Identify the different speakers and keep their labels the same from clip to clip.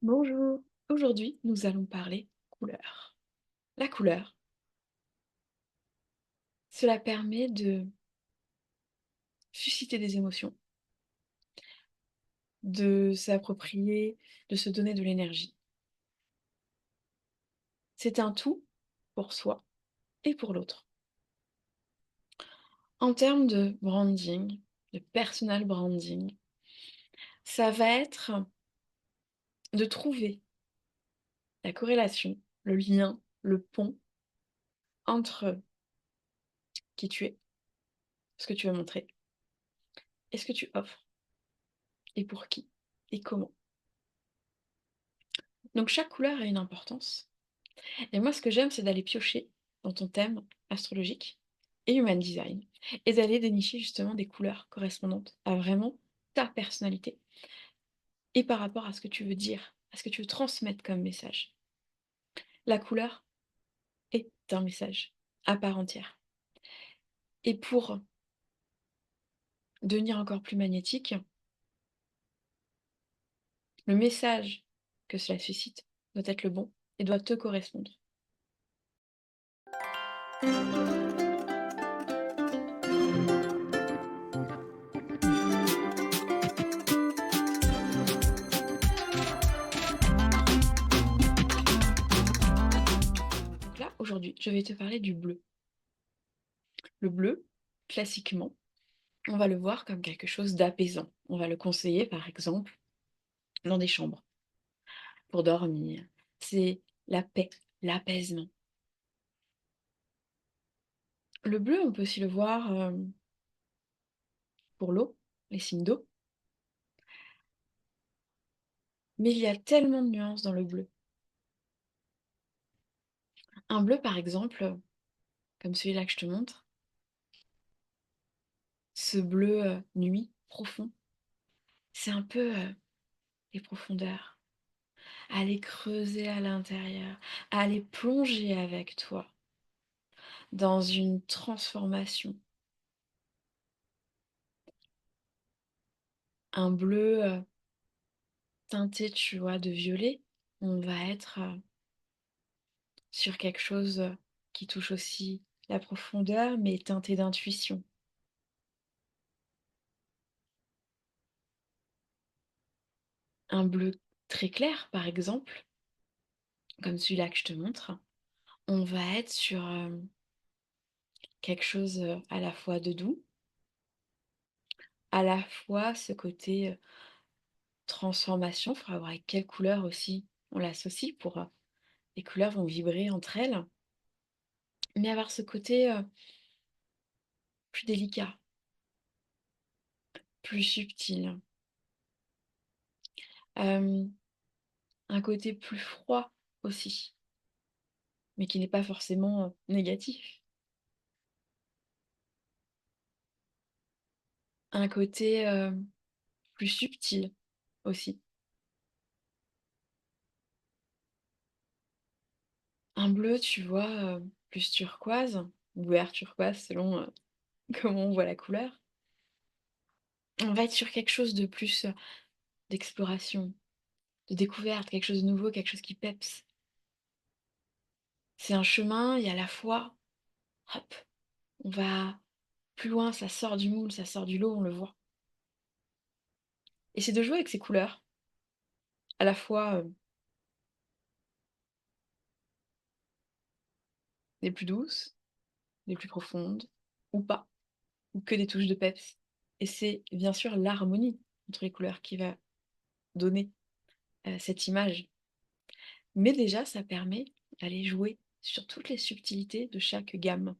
Speaker 1: Bonjour, aujourd'hui nous allons parler couleur. La couleur, cela permet de susciter des émotions, de s'approprier, de se donner de l'énergie. C'est un tout pour soi et pour l'autre. En termes de branding, de personal branding, ça va être de trouver la corrélation, le lien, le pont entre qui tu es, ce que tu veux montrer, et ce que tu offres, et pour qui, et comment. Donc chaque couleur a une importance. Et moi, ce que j'aime, c'est d'aller piocher dans ton thème astrologique et human design et d'aller dénicher justement des couleurs correspondantes à vraiment ta personnalité et par rapport à ce que tu veux dire, à ce que tu veux transmettre comme message. La couleur est un message à part entière. Et pour devenir encore plus magnétique, le message que cela suscite doit être le bon et doit te correspondre. Donc là, aujourd'hui, je vais te parler du bleu. Le bleu, classiquement, on va le voir comme quelque chose d'apaisant. On va le conseiller, par exemple, dans des chambres, pour dormir. C'est la paix, l'apaisement. Le bleu, on peut aussi le voir pour l'eau, les signes d'eau. Mais il y a tellement de nuances dans le bleu. Un bleu, par exemple, comme celui-là que je te montre, ce bleu nuit profond, c'est un peu les profondeurs. Aller creuser à l'intérieur, aller plonger avec toi dans une transformation. Un bleu teinté, tu vois, de violet, on va être sur quelque chose qui touche aussi la profondeur, mais teinté d'intuition. Un bleu très clair, par exemple, comme celui-là que je te montre, on va être sur quelque chose à la fois de doux, à la fois ce côté transformation. Il faudra voir avec quelle couleur aussi on l'associe pour les couleurs vont vibrer entre elles, mais avoir ce côté plus délicat, plus subtil. Un côté plus froid aussi, mais qui n'est pas forcément négatif. Un côté plus subtil aussi. Un bleu, tu vois, plus turquoise, ou vert turquoise selon comment on voit la couleur. On va être sur quelque chose de plus d'exploration, de découverte, quelque chose de nouveau, quelque chose qui peps. C'est un chemin, et à la fois, hop, on va plus loin, ça sort du moule, ça sort du lot, on le voit. Et c'est de jouer avec ces couleurs, à la fois les plus douces, les plus profondes, ou pas, ou que des touches de peps. Et c'est bien sûr l'harmonie entre les couleurs qui va donner cette image. Mais déjà, ça permet d'aller jouer sur toutes les subtilités de chaque gamme.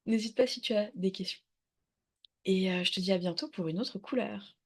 Speaker 1: N'hésite pas si tu as des questions. Et je te dis à bientôt pour une autre couleur.